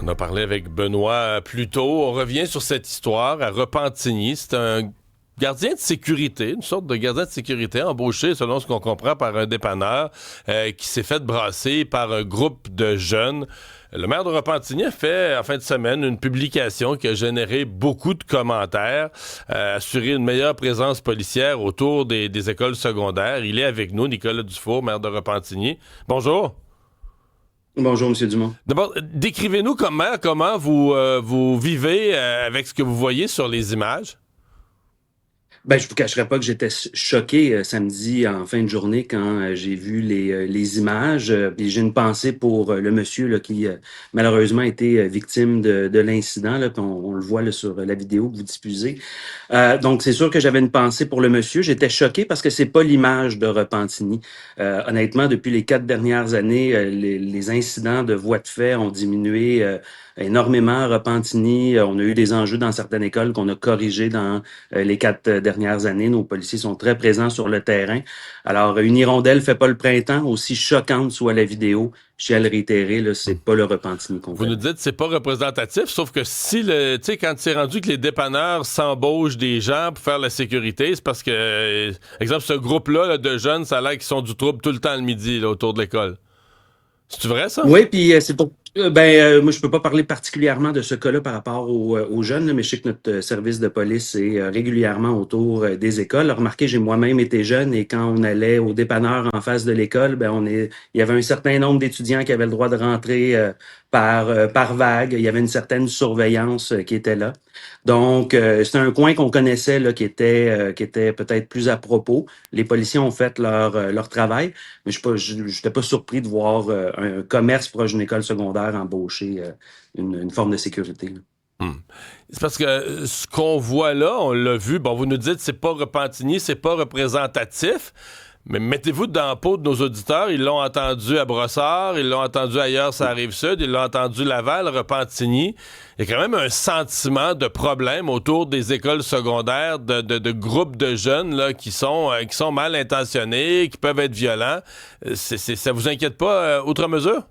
On a parlé avec Benoît plus tôt. On revient sur cette histoire à Repentigny. C'est un gardien de sécurité, une sorte de gardien de sécurité embauché, selon ce qu'on comprend, par un dépanneur qui s'est fait brasser par un groupe de jeunes. Le maire de Repentigny a fait, en fin de semaine, une publication qui a généré beaucoup de commentaires, assuré une meilleure présence policière autour des écoles secondaires. Il est avec nous, Nicolas Dufour, maire de Repentigny. Bonjour. Bonjour, Monsieur Dumont. D'abord, décrivez-nous comme maire comment vous vivez avec ce que vous voyez sur les images. Ben, je vous cacherai pas que j'étais choqué samedi en fin de journée quand j'ai vu les images. Puis j'ai une pensée pour le monsieur là, qui malheureusement a été victime de l'incident. Là, puis on le voit là, sur la vidéo que vous diffusez. Donc c'est sûr que j'avais une pensée pour le monsieur. J'étais choqué parce que c'est pas l'image de Repentigny. Honnêtement, depuis les 4 dernières années, les incidents de voies de fait ont diminué énormément à Repentigny. On a eu des enjeux dans certaines écoles qu'on a corrigés dans les 4 dernières années. Nos policiers sont très présents sur le terrain. Alors, une hirondelle fait pas le printemps, aussi choquante soit la vidéo. Je tiens à le réitérer, là, c'est pas le Repentigny qu'on Vous nous connaît. dites que c'est pas représentatif, sauf que si tu sais, quand c'est rendu que les dépanneurs s'embauchent des gens pour faire la sécurité, c'est parce que, exemple, ce groupe-là là, de jeunes, ça a l'air qu'ils sont du trouble tout le temps le midi là, autour de l'école. C'est vrai, ça? Oui, puis c'est pour. Moi, je peux pas parler particulièrement de ce cas-là par rapport aux jeunes, là, mais je sais que notre service de police est régulièrement autour des écoles. Remarquez, j'ai moi-même été jeune et quand on allait au dépanneur en face de l'école, il y avait un certain nombre d'étudiants qui avaient le droit de rentrer par vague. Il y avait une certaine surveillance qui était là. Donc, c'est un coin qu'on connaissait là, qui était peut-être plus à propos. Les policiers ont fait leur travail. Mais je n'étais pas surpris de voir un commerce proche d'une école secondaire embaucher une forme de sécurité, là. Hmm. C'est parce que ce qu'on voit là, on l'a vu, bon, vous nous dites c'est pas Repentigny, c'est pas représentatif, mais mettez-vous dans la peau de nos auditeurs, ils l'ont entendu à Brossard, ils l'ont entendu ailleurs, ça arrive sud, ils l'ont entendu Laval, Repentigny. Il y a quand même un sentiment de problème autour des écoles secondaires, de groupes de jeunes là, qui sont mal intentionnés, qui peuvent être violents. Ça vous inquiète pas outre mesure?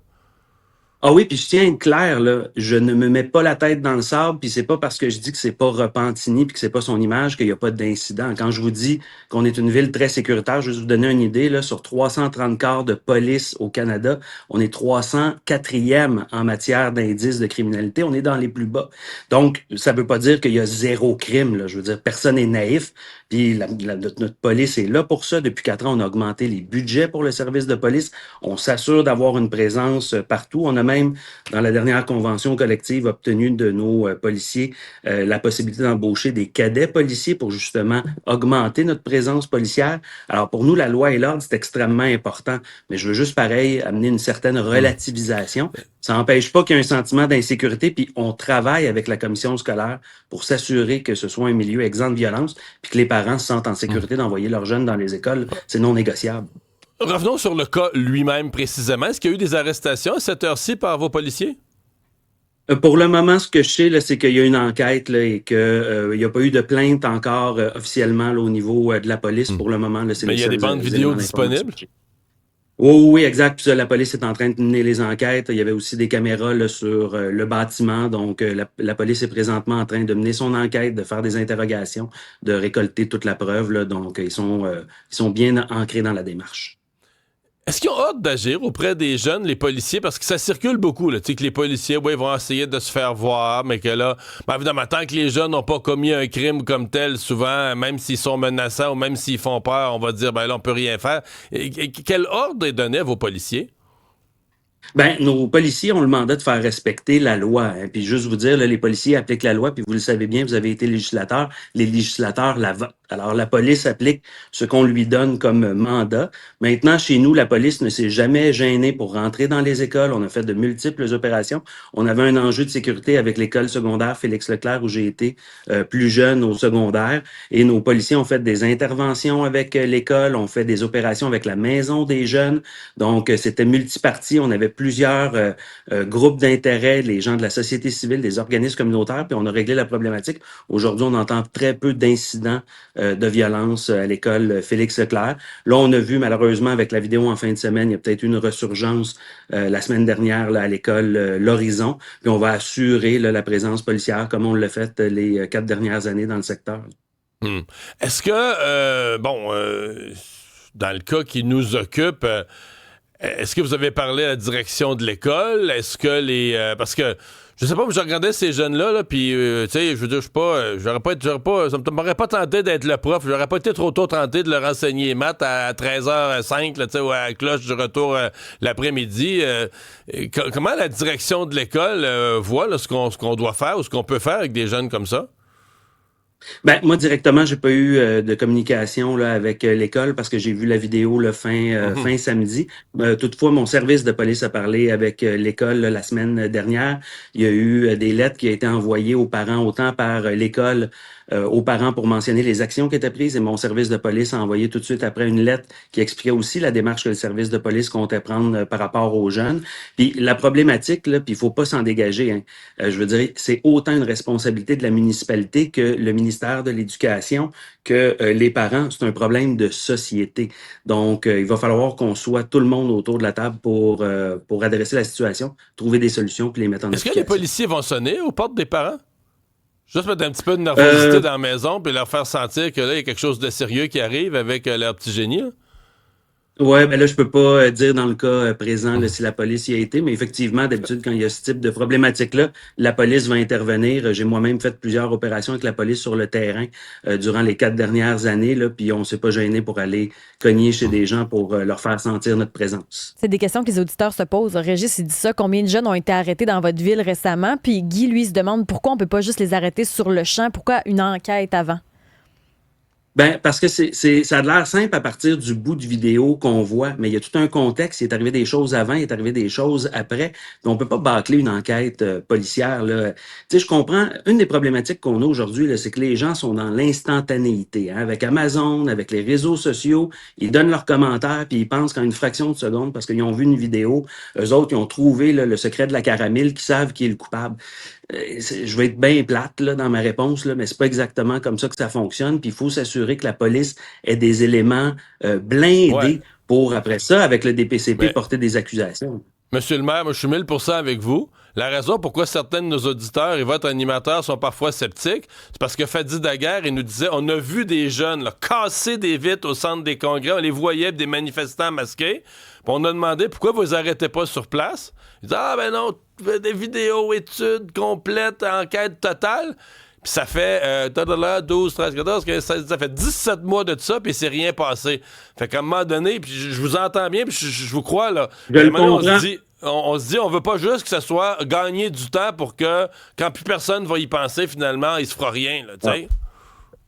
Ah oui, puis je tiens à être clair, là, je ne me mets pas la tête dans le sable, puis c'est pas parce que je dis que c'est pas Repentigny puis que c'est pas son image qu'il n'y a pas d'incident. Quand je vous dis qu'on est une ville très sécuritaire, je vais juste vous donner une idée, là, sur 330 corps de police au Canada, on est 304e en matière d'indices de criminalité, on est dans les plus bas. Donc, ça veut pas dire qu'il y a zéro crime, là. Je veux dire, personne n'est naïf, puis notre police est là pour ça. Depuis 4 ans, on a augmenté les budgets pour le service de police. On s'assure d'avoir une présence partout. On a même, dans la dernière convention collective, obtenu de nos policiers la possibilité d'embaucher des cadets policiers pour justement augmenter notre présence policière. Alors pour nous, la loi et l'ordre, c'est extrêmement important. Mais je veux juste, pareil, amener une certaine Hmm. relativisation. Ça n'empêche pas qu'il y ait un sentiment d'insécurité, puis on travaille avec la commission scolaire pour s'assurer que ce soit un milieu exempt de violence, puis que les parents se sentent en sécurité d'envoyer leurs jeunes dans les écoles. C'est non négociable. Revenons sur le cas lui-même précisément. Est-ce qu'il y a eu des arrestations à cette heure-ci par vos policiers? Pour le moment, ce que je sais, là, c'est qu'il y a une enquête là, et qu'il n'y a pas eu de plainte encore officiellement là, au niveau de la police. Hmm. Pour le moment, là, c'est Mais les il y a des seuls bandes vidéo éléments d'information disponibles? que j'ai. Oui, oui, oui, exact. Puis ça, la police est en train de mener les enquêtes. Il y avait aussi des caméras là, sur le bâtiment. Donc, la police est présentement en train de mener son enquête, de faire des interrogations, de récolter toute la preuve. Là. Donc, ils sont bien ancrés dans la démarche. Est-ce qu'ils ont hâte d'agir auprès des jeunes, les policiers? Parce que ça circule beaucoup, là. Tu sais, que les policiers, ouais, vont essayer de se faire voir, mais que là, ben, évidemment, tant que les jeunes n'ont pas commis un crime comme tel, souvent, même s'ils sont menaçants ou même s'ils font peur, on va dire, ben là, on peut rien faire. Quel ordre est donné à vos policiers? Ben, nos policiers ont le mandat de faire respecter la loi, hein. Puis juste vous dire, là, les policiers appliquent la loi, puis vous le savez bien, vous avez été législateur, les législateurs la votent. Alors, la police applique ce qu'on lui donne comme mandat. Maintenant, chez nous, la police ne s'est jamais gênée pour rentrer dans les écoles. On a fait de multiples opérations. On avait un enjeu de sécurité avec l'école secondaire Félix Leclerc, où j'ai été plus jeune au secondaire. Et nos policiers ont fait des interventions avec l'école, ont fait des opérations avec la maison des jeunes. Donc, c'était multiparti. On avait avait plusieurs groupes d'intérêt, les gens de la société civile, des organismes communautaires, puis on a réglé la problématique. Aujourd'hui, on entend très peu d'incidents de violence à l'école Félix Leclerc. Là, on a vu malheureusement avec la vidéo en fin de semaine, il y a peut-être eu une ressurgence la semaine dernière là, à l'école L'Horizon, puis on va assurer là, la présence policière comme on l'a fait les 4 dernières années dans le secteur. Est-ce que, dans le cas qui nous occupe, est-ce que vous avez parlé à la direction de l'école? Est-ce que parce que, je sais pas, mais je regardais ces jeunes-là, là, puis, tu sais, je veux dire, je suis pas, ça m'aurait pas tenté d'être le prof, j'aurais pas été trop tôt tenté de leur enseigner maths à 13h05, là, tu sais, ou à la cloche du retour l'après-midi. Comment la direction de l'école voit là, ce qu'on doit faire ou ce qu'on peut faire avec des jeunes comme ça? Ben, moi, directement, j'ai pas eu de communication là, avec l'école parce que j'ai vu la vidéo là, fin samedi. Toutefois, mon service de police a parlé avec l'école là, la semaine dernière. Il y a eu des lettres qui ont été envoyées aux parents, autant par l'école aux parents pour mentionner les actions qui étaient prises et mon service de police a envoyé tout de suite après une lettre qui expliquait aussi la démarche que le service de police comptait prendre par rapport aux jeunes. Puis la problématique, là, puis il faut pas s'en dégager. Hein. Je veux dire, c'est autant une responsabilité de la municipalité que le ministère de l'Éducation, que les parents. C'est un problème de société. Donc, il va falloir qu'on soit tout le monde autour de la table pour adresser la situation, trouver des solutions puis les mettre en Est-ce que application. les policiers vont sonner aux portes des parents? Juste mettre un petit peu de nervosité dans la maison puis leur faire sentir que là, il y a quelque chose de sérieux qui arrive avec leur petit génie. Là. Ouais, ben là, je peux pas dire dans le cas présent là, si la police y a été, mais effectivement, d'habitude, quand il y a ce type de problématique-là, la police va intervenir. J'ai moi-même fait plusieurs opérations avec la police sur le terrain durant les 4 dernières années, là, puis on s'est pas gêné pour aller cogner chez des gens pour leur faire sentir notre présence. C'est des questions que les auditeurs se posent. Régis, il dit ça. Combien de jeunes ont été arrêtés dans votre ville récemment? Puis Guy, lui, se demande pourquoi on peut pas juste les arrêter sur le champ? Pourquoi une enquête avant? Ben, parce que ça a l'air simple à partir du bout de vidéo qu'on voit, mais il y a tout un contexte. Il est arrivé des choses avant, il est arrivé des choses après. Puis on peut pas bâcler une enquête policière, là. Tu sais, je comprends. Une des problématiques qu'on a aujourd'hui, là, c'est que les gens sont dans l'instantanéité, hein, avec Amazon, avec les réseaux sociaux. Ils donnent leurs commentaires, puis ils pensent qu'en une fraction de seconde, parce qu'ils ont vu une vidéo, eux autres, ils ont trouvé là, le secret de la caramel, qui savent qui est le coupable. Je vais être bien plate là, dans ma réponse, là, mais c'est pas exactement comme ça que ça fonctionne. Puis il faut s'assurer que la police ait des éléments Ouais. blindés pour, après ça, avec le DPCP, Mais porter des accusations. Monsieur le maire, moi, je suis 1000% avec vous. La raison pourquoi certains de nos auditeurs et votre animateur sont parfois sceptiques, c'est parce que Fadi Daguerre, il nous disait, on a vu des jeunes là, casser des vitres au centre des congrès, on les voyait, des manifestants masqués, puis on a demandé pourquoi vous les arrêtez pas sur place. Ils disaient, ah ben non, des vidéos, études complètes, enquête totale. Puis ça fait 12, 13, 14, 15, 16, ça fait 17 mois de ça, puis c'est rien passé. Fait qu'à un moment donné, puis je vous entends bien, puis je vous crois, là. Je le On comprends. se dit, on se dit, on veut pas juste que ça soit gagner du temps pour que, quand plus personne va y penser, finalement, il se fera rien, là, tu sais.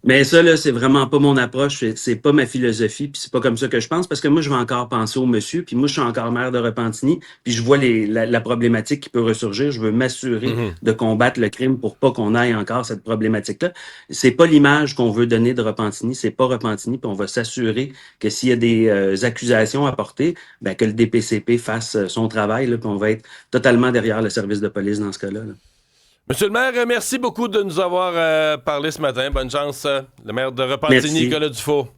Mais ça, là, c'est vraiment pas mon approche, c'est pas ma philosophie, puis c'est pas comme ça que je pense, parce que moi, je vais encore penser au monsieur, puis moi, je suis encore maire de Repentigny, puis je vois la problématique qui peut ressurgir. Je veux m'assurer de combattre le crime pour pas qu'on aille encore cette problématique-là. C'est pas l'image qu'on veut donner de Repentigny, c'est pas Repentigny, puis on va s'assurer que s'il y a des accusations à porter, ben, que le DPCP fasse son travail, là, puis on va être totalement derrière le service de police dans ce cas-là. Là. Monsieur le maire, merci beaucoup de nous avoir parlé ce matin. Bonne chance, le maire de Repentigny, Merci. Nicolas Dufault.